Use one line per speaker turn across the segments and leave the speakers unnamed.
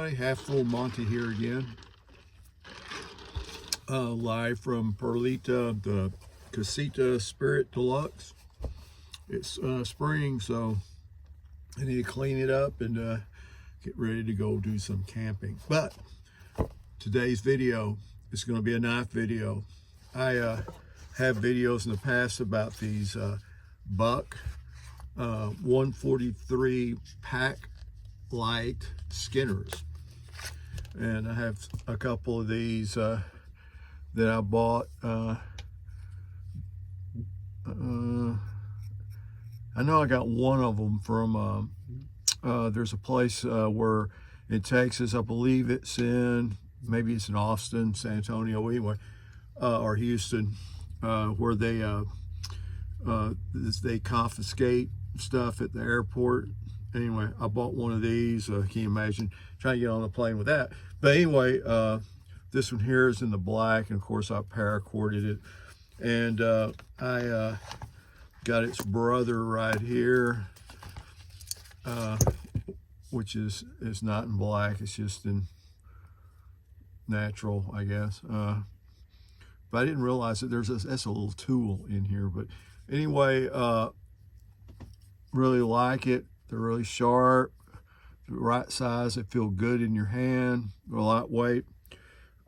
everybody, Half Full Monty here again, live from Perlita, the Casita Spirit Deluxe. It's spring, so I need to clean it up and get ready to go do some camping. But today's video is going to be a knife video. I have videos in the past about these buck 143 pack light skinners, and I have a couple of these that I bought. I know I got one of them from there's a place where in Texas, I believe it's in, maybe it's in Austin, San Antonio, anyway, or Houston, where they confiscate stuff at the airport. Anyway, I bought one of these. Can you imagine trying to get on a plane with that? But anyway, this one here is in the black, and of course I paracorded it. And I got its brother right here, which is not in black. It's just in natural, I guess. But I didn't realize that that's a little tool in here. But anyway, really like it. They're really sharp, the right size. They feel good in your hand. They're lightweight.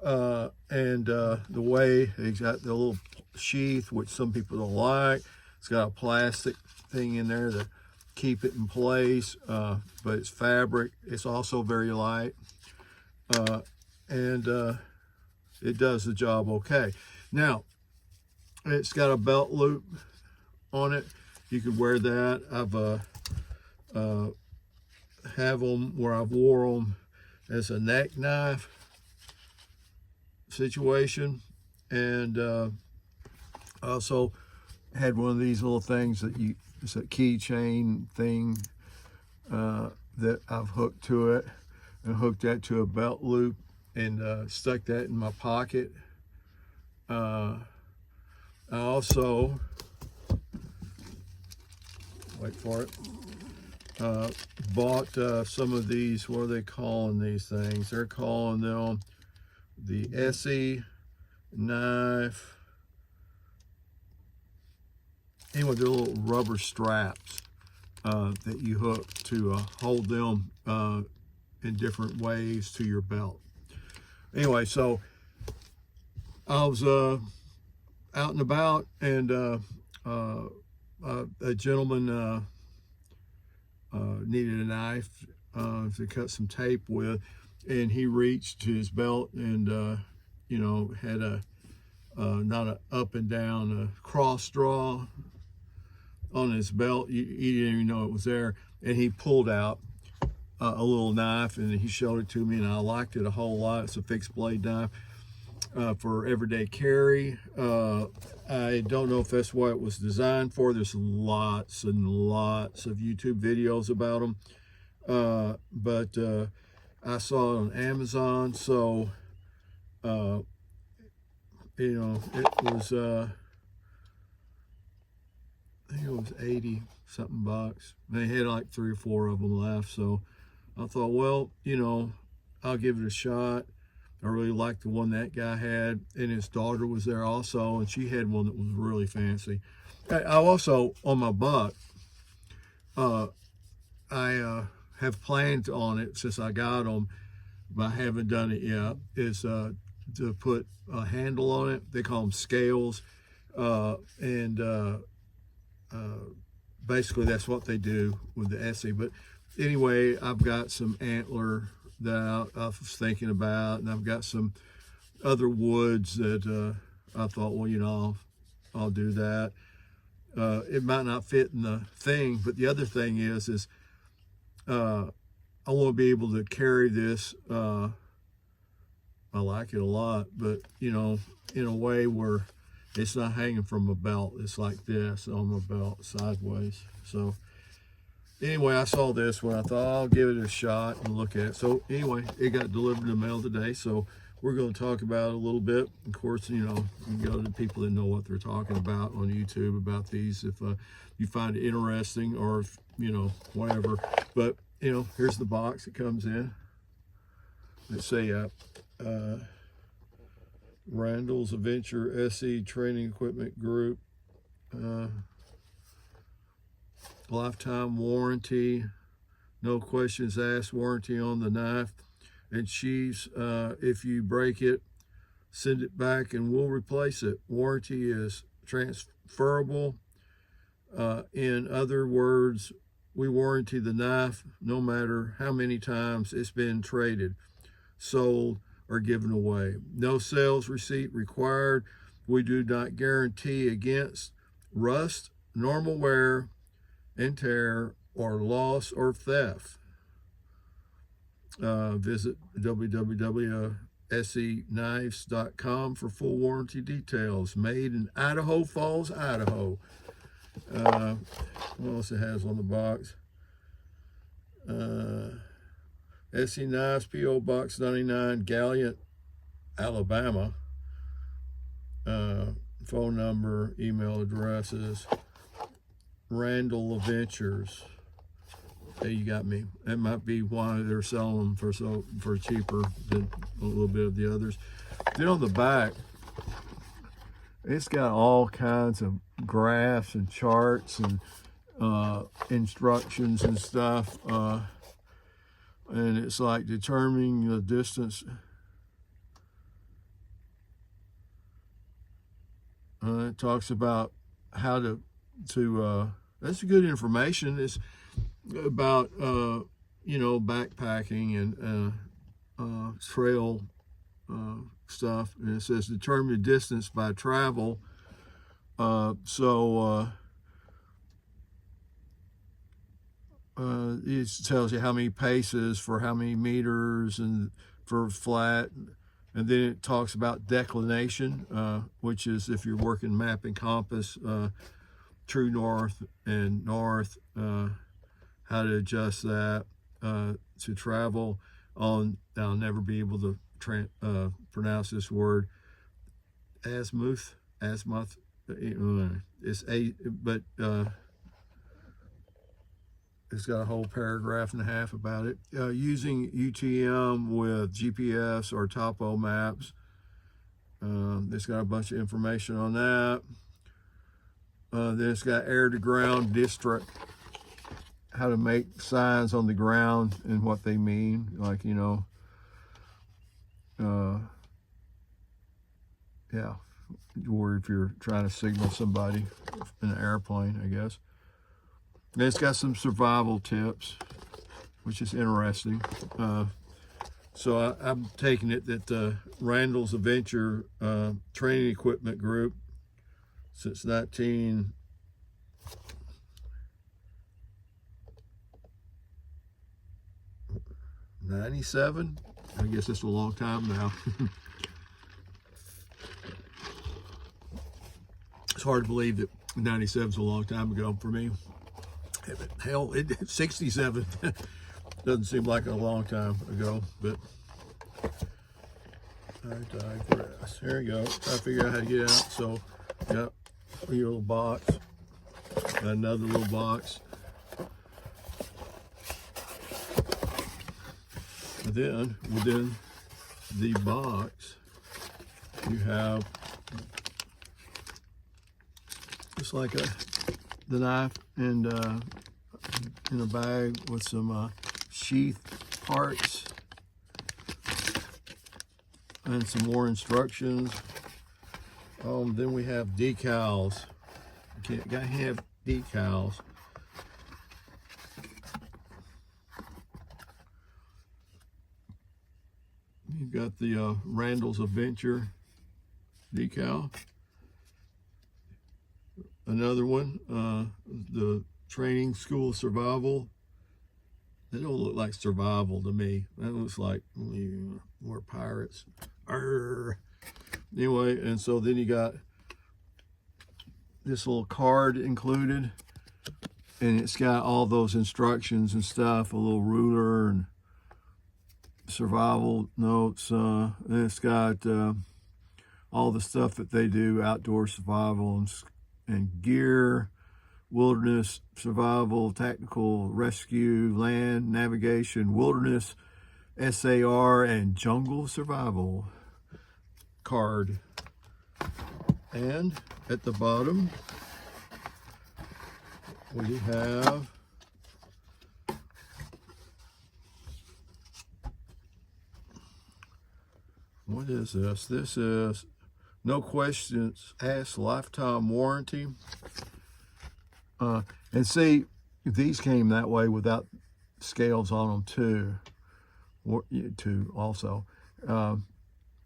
And the way it's got the little sheath, which some people don't like. It's got a plastic thing in there to keep it in place, but it's fabric. It's also very light, and it does the job okay. Now, it's got a belt loop on it. You could wear that. I've have them where I've wore them as a neck knife situation, and I also had one of these little things that it's a keychain thing that I've hooked to it, and hooked that to a belt loop and stuck that in my pocket. I also, wait for it, bought some of these. What are they calling these things? They're calling them the ESEE knife. Anyway, they're little rubber straps that you hook to hold them in different ways to your belt. Anyway, so I was out and about, and a gentleman needed a knife to cut some tape with, and he reached to his belt and you know, had a not a up and down, a cross draw on his belt. He didn't even know it was there, and he pulled out a little knife, and he showed it to me, and I liked it a whole lot. It's a fixed blade knife for everyday carry. I don't know if that's what it was designed for. There's lots and lots of YouTube videos about them, but I saw it on Amazon, so you know, it was I think it was 80 something bucks. They had like 3 or 4 of them left, so I thought, well, you know, I'll give it a shot. I really liked the one that guy had, and his daughter was there also, and she had one that was really fancy. I also, on my buck, I have planned on it since I got them, but I haven't done it yet, is to put a handle on it. They call them scales, and basically that's what they do with the ESEE. But anyway, I've got some antler that I was thinking about, and I've got some other woods that I thought, well, you know, I'll do that. It might not fit in the thing, but the other thing is I want to be able to carry this. I like it a lot, but you know, in a way where it's not hanging from a belt. It's like this on my belt, sideways. So anyway, I saw this one. I thought I'll give it a shot and look at it. So anyway, it got delivered in the mail today, so we're going to talk about it a little bit. Of course, you know, you can go to people that know what they're talking about on YouTube about these if you find it interesting, or if, you know, whatever. But you know, here's the box it comes in. let's say Randall's Adventure ESEE Training Equipment Group, lifetime warranty, no questions asked warranty on the knife and sheaths. If you break it, send it back and we'll replace it. Warranty is transferable. In other words, we warranty the knife no matter how many times it's been traded, sold, or given away. No sales receipt required. We do not guarantee against rust, normal wear and tear, or loss or theft. Visit www.esseknives.com for full warranty details. Made in Idaho Falls, Idaho. What else it has on the box? ESEE Knives, P.O. Box 99, Gallant, Alabama. Phone number, email addresses. Randall Adventures. Hey, you got me. That might be why they're selling them for cheaper than a little bit of the others. Then on the back, it's got all kinds of graphs and charts and instructions and stuff. And it's like determining the distance. It talks about how to that's good information. It's about backpacking and trail stuff, and it says determine the distance by travel. It tells you how many paces for how many meters and for flat. And then it talks about declination, which is if you're working map and compass, true north and north, how to adjust that to travel on. I'll never be able to pronounce this word. Azimuth. It's it's got a whole paragraph and a half about it. Using UTM with GPS or topo maps. It's got a bunch of information on that. Then it's got air to ground district, how to make signs on the ground and what they mean, like, or if you're trying to signal somebody in an airplane, I guess. And it's got some survival tips, which is interesting. So I'm taking it that Randall's Adventure Training Equipment Group, since 1997. I guess it's a long time now. It's hard to believe that 97 is a long time ago for me. Hell, 67 doesn't seem like a long time ago, but I digress. Here we go. Try to figure out how to get out. So, yep, a little box, another little box. And then within the box, you have just like the knife and in a bag with some sheath parts and some more instructions. Then we have decals. Gotta have decals. You've got the Randall's Adventure decal. Another one, the Training School Survival. They don't look like survival to me. That looks like we're pirates. Arr. Anyway, and so then you got this little card included, and it's got all those instructions and stuff, a little ruler and survival notes. And it's got all the stuff that they do, outdoor survival and gear, wilderness survival, tactical rescue, land navigation, wilderness SAR and Jungle Survival card. And at the bottom, we have what is this? This is no questions asked lifetime warranty. And see, these came that way without scales on them too. Also,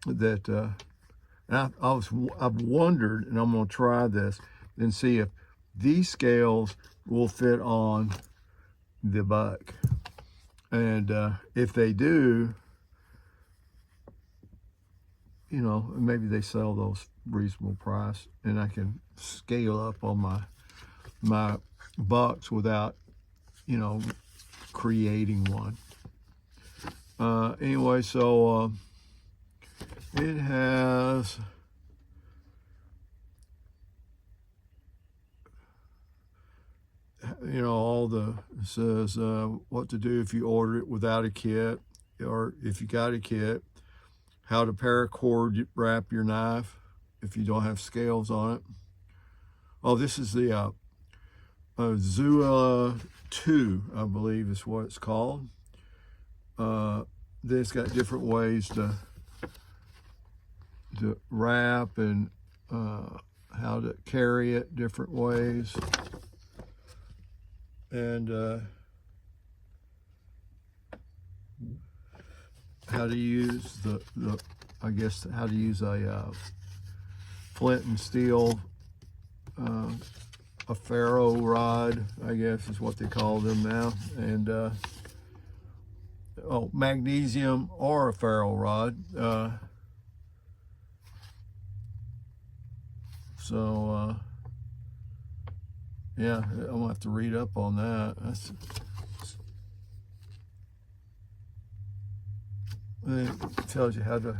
that I've wondered, and I'm going to try this and see if these scales will fit on the buck, and if they do, you know, maybe they sell those reasonable price, and I can scale up on my bucks without, you know, creating one. Anyway, so it has you know, all the, it says what to do if you order it without a kit, or if you got a kit, how to paracord wrap your knife if you don't have scales on it. Oh, this is the Azula 2, I believe is what it's called. Then it's got different ways to wrap, and how to carry it different ways, and how to use I guess how to use a flint and steel, a ferro rod, I guess is what they call them now, and magnesium or a ferro rod. Yeah, I'm gonna have to read up on that. It tells you how to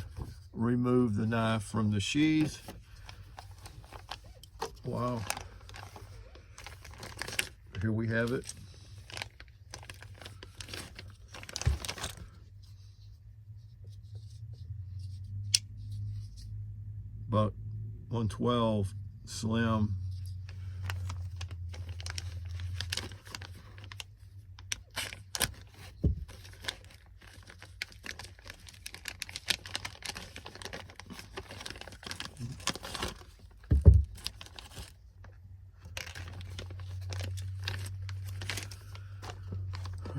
remove the knife from the sheath. Wow. Here we have it. About 112 slim.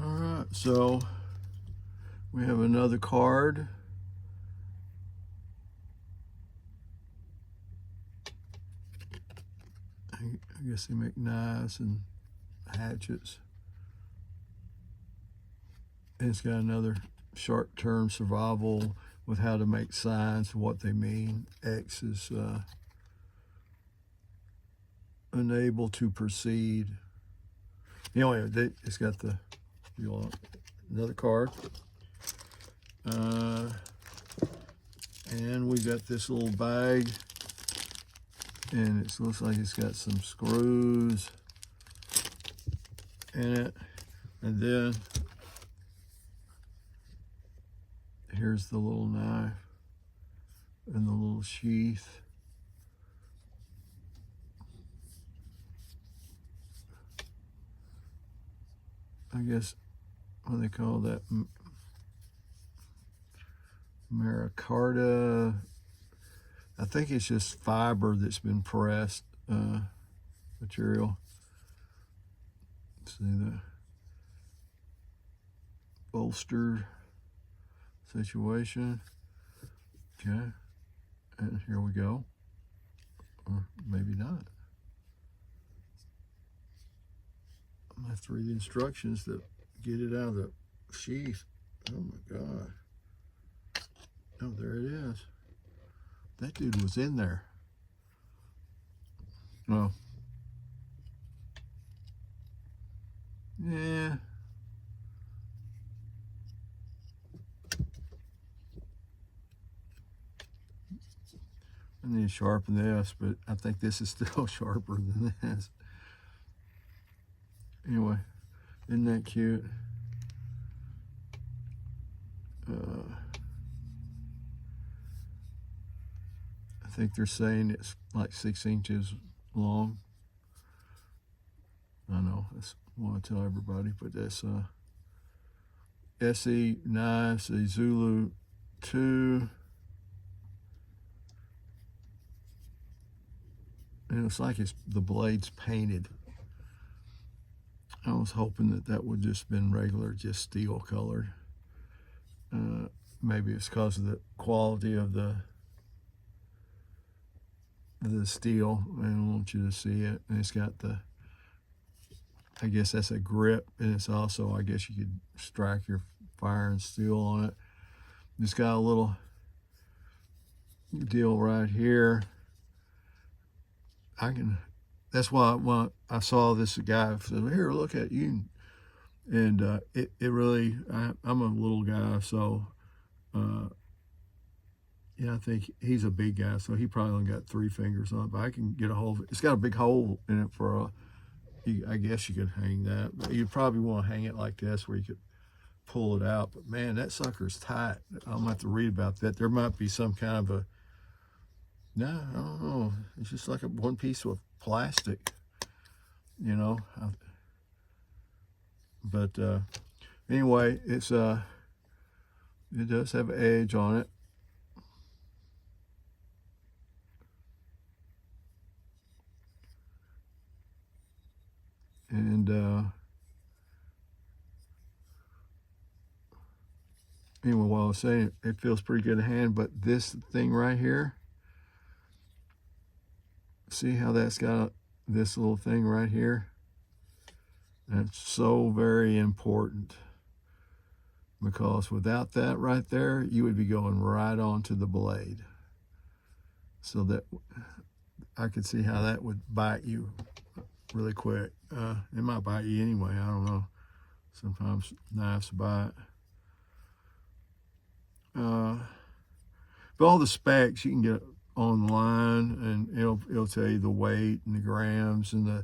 All right, so we have another card. I guess they make knives and hatchets. And it's got another short-term survival with how to make signs, what they mean. X is unable to proceed. Anyway, it's got another card. And we got this little bag, and it looks like it's got some screws in it. And then here's the little knife and the little sheath. I guess what they call that, Maricarta. I think it's just fiber that's been pressed material. See the bolster situation. Okay, and here we go. Or maybe not. I'm gonna have to read the instructions to get it out of the sheath. Oh my God. Oh, there it is. That dude was in there. Oh. Yeah. I need to sharpen this, but I think this is still sharper than this. Anyway, isn't that cute? I think they're saying it's like 6 inches long. I know, that's what I want to tell everybody, but that's ESEE Azula 2. And it's like the blade's painted. I was hoping that would just been regular, just steel colored. Maybe it's because of the quality of the steel. I don't want you to see it. And it's got I guess that's a grip, and it's also, I guess you could strike your fire and steel on it. It's got a little deal right here. That's why when I saw this guy said, "Here, look at you," and it really, I'm a little guy, so yeah, I think he's a big guy, so he probably only got 3 fingers on it, but I can get a hold of it. It's got a big hole in it for I guess you could hang that, but you'd probably want to hang it like this where you could pull it out. But man, that sucker's tight. I'm gonna have to read about that. There might be some kind of a, no, I don't know. It's just like one piece of plastic, you know. But anyway, it does have an edge on it. And anyway, while I was saying it feels pretty good in hand, but this thing right here, see how that's got this little thing right here? That's so very important, because without that right there, you would be going right onto the blade. So that I could see how that would bite you really quick. It might bite you anyway, I don't know. Sometimes knives bite. But all the specs you can get online, and it'll tell you the weight and the grams and the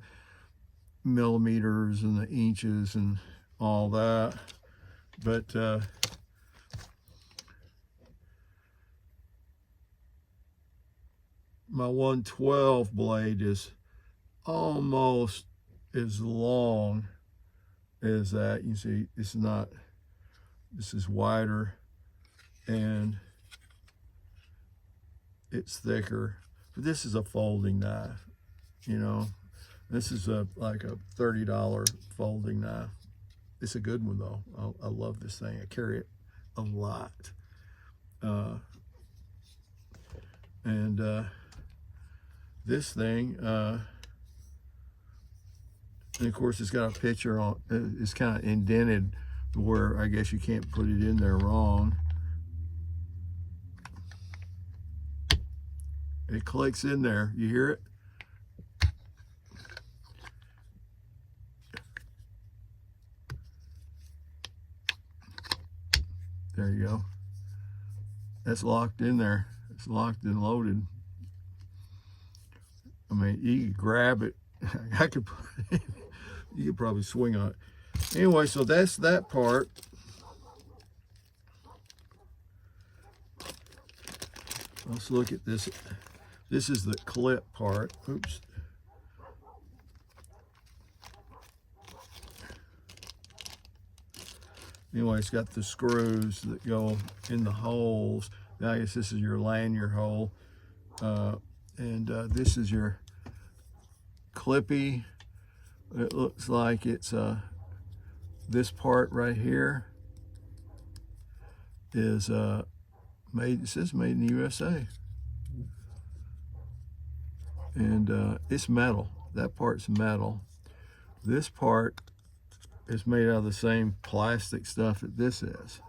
millimeters and the inches and all that. But my 112 blade is almost as long as that. You see, it's not, this is wider and it's thicker, but this is a folding knife, you know. This is like a $30 folding knife. It's a good one though. I love this thing. I carry it a lot. This thing, and of course it's got a picture on, it's kind of indented where I guess you can't put it in there wrong. It clicks in there, you hear it? There you go. That's locked in there. It's locked and loaded. I mean, you could grab it. You could probably swing on it. Anyway, so that's that part. Let's look at this. This is the clip part. Oops. Anyway, it's got the screws that go in the holes. I guess this is your lanyard hole. This is your clippy. It looks like it's this part right here is made, it says made in the USA. And it's metal. That part's metal. This part is made out of the same plastic stuff that this is.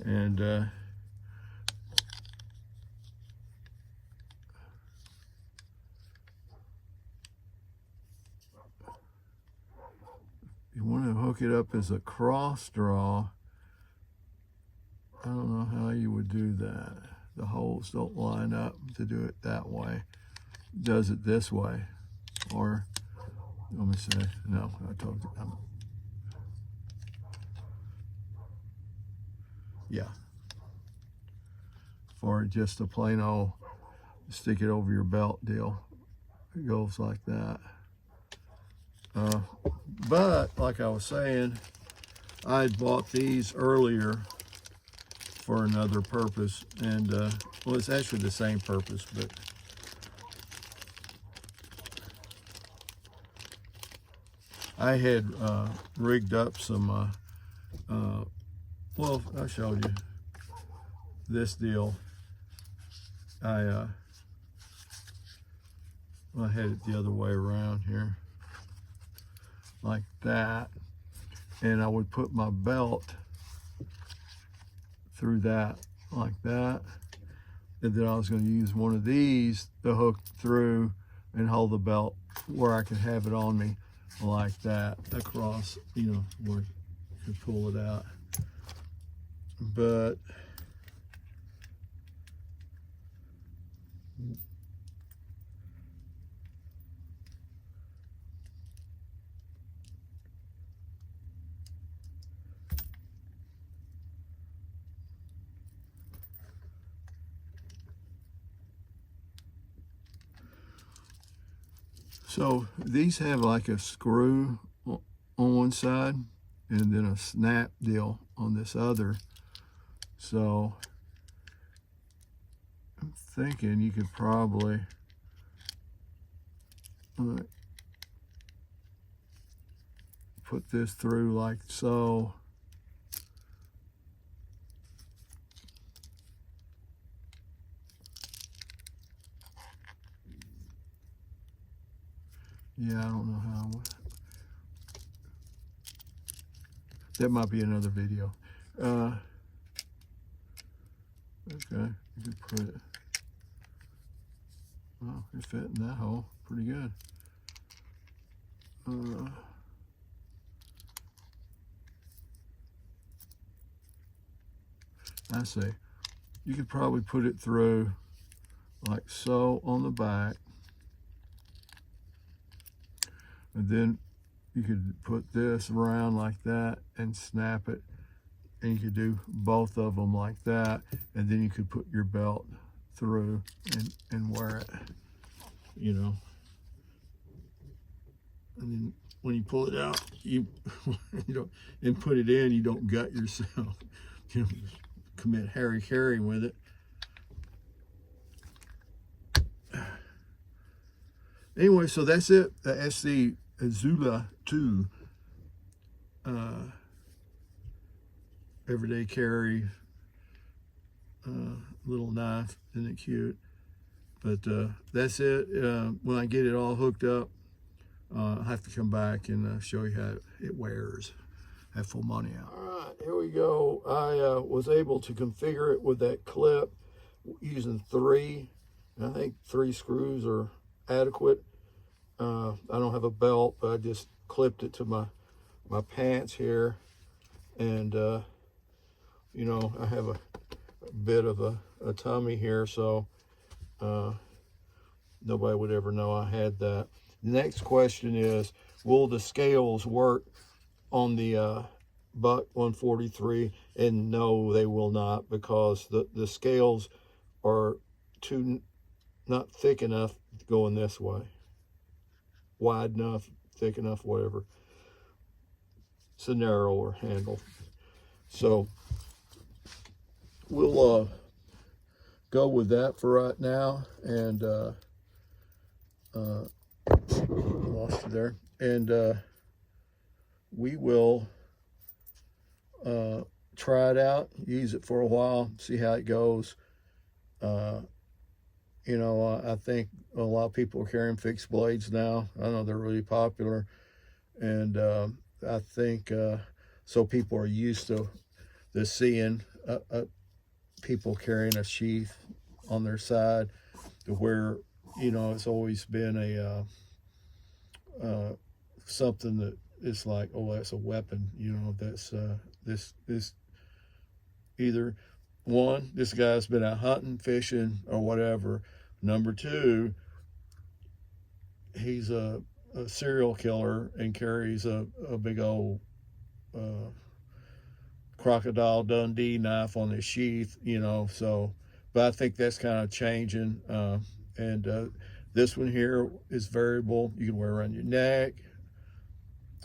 And you want to hook it up as a cross draw. I don't know how you would do that. The holes don't line up to do it that way. It does it this way. Or, let me say, no, I told you. yeah, for just a plain old stick it over your belt deal. It goes like that. But like I was saying, I had bought these earlier for another purpose, and well, it's actually the same purpose, but I had rigged up some well, I showed you this deal. I had it the other way around here, like that, and I would put my belt through that, like that, and then I was going to use one of these to hook through and hold the belt where I could have it on me like that across, you know, where you could pull it out. But so these have like a screw on one side and then a snap deal on this other. So I'm thinking you could probably put this through like so. Yeah, I don't know how. That might be another video. Okay, you can put it. Oh, it fit in that hole pretty good. I see. You could probably put it through like so on the back. And then you could put this around like that and snap it. And you could do both of them like that. And then you could put your belt through and wear it, you know. And then when you pull it out, you know, and put it in, you don't gut yourself. You know, commit hara-kiri with it. Anyway, so that's it. The ESEE Azula 2 everyday carry little knife. Isn't it cute? But that's it. When I get it all hooked up, I'll have to come back and show you how it wears. Have full money out. All right, here we go. I was able to configure it with that clip using 3. I think 3 screws are adequate. I don't have a belt, but I just clipped it to my pants here, and you know, I have a bit of a tummy here, so nobody would ever know I had that. The next question is, will the scales work on the Buck 143? And no, they will not, because the scales are not thick enough going this way. Wide enough, thick enough, whatever. It's a narrower handle. So we'll go with that for right now, and lost you there. And we will try it out, use it for a while, see how it goes. You know, I think a lot of people are carrying fixed blades now. I know they're really popular, and I think so people are used to seeing people carrying a sheath on their side, to where, you know, it's always been a something that is like, oh, that's a weapon, you know. That's this either one, this guy's been out hunting, fishing, or whatever. Number 2, he's a serial killer and carries a big old Crocodile Dundee knife on the sheath, you know. So, but I think that's kind of changing. And this one here is variable. You can wear around your neck,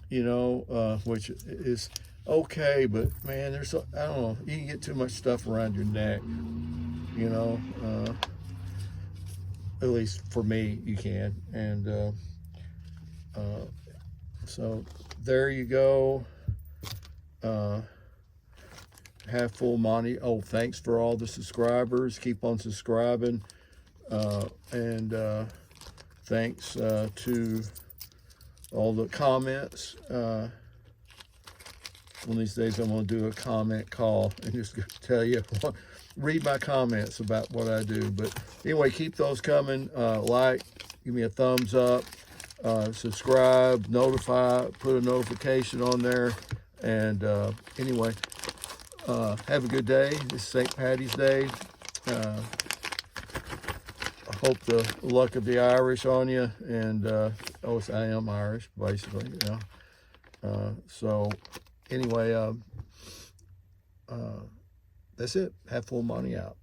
you know, which is okay. But man, I don't know. You can get too much stuff around your neck, you know. At least for me, you can. And so there you go. Half full Monty. Oh, thanks for all the subscribers. Keep on subscribing. And thanks to all the comments. One of these days I'm going to do a comment call and just tell you, read my comments about what I do. But anyway, keep those coming. Like, give me a thumbs up, subscribe, notify, put a notification on there. And anyway, have a good day. It's St. Patty's Day. I hope the luck of the Irish on you. And I am Irish, basically. You know. So anyway, that's it. Half full Monty out.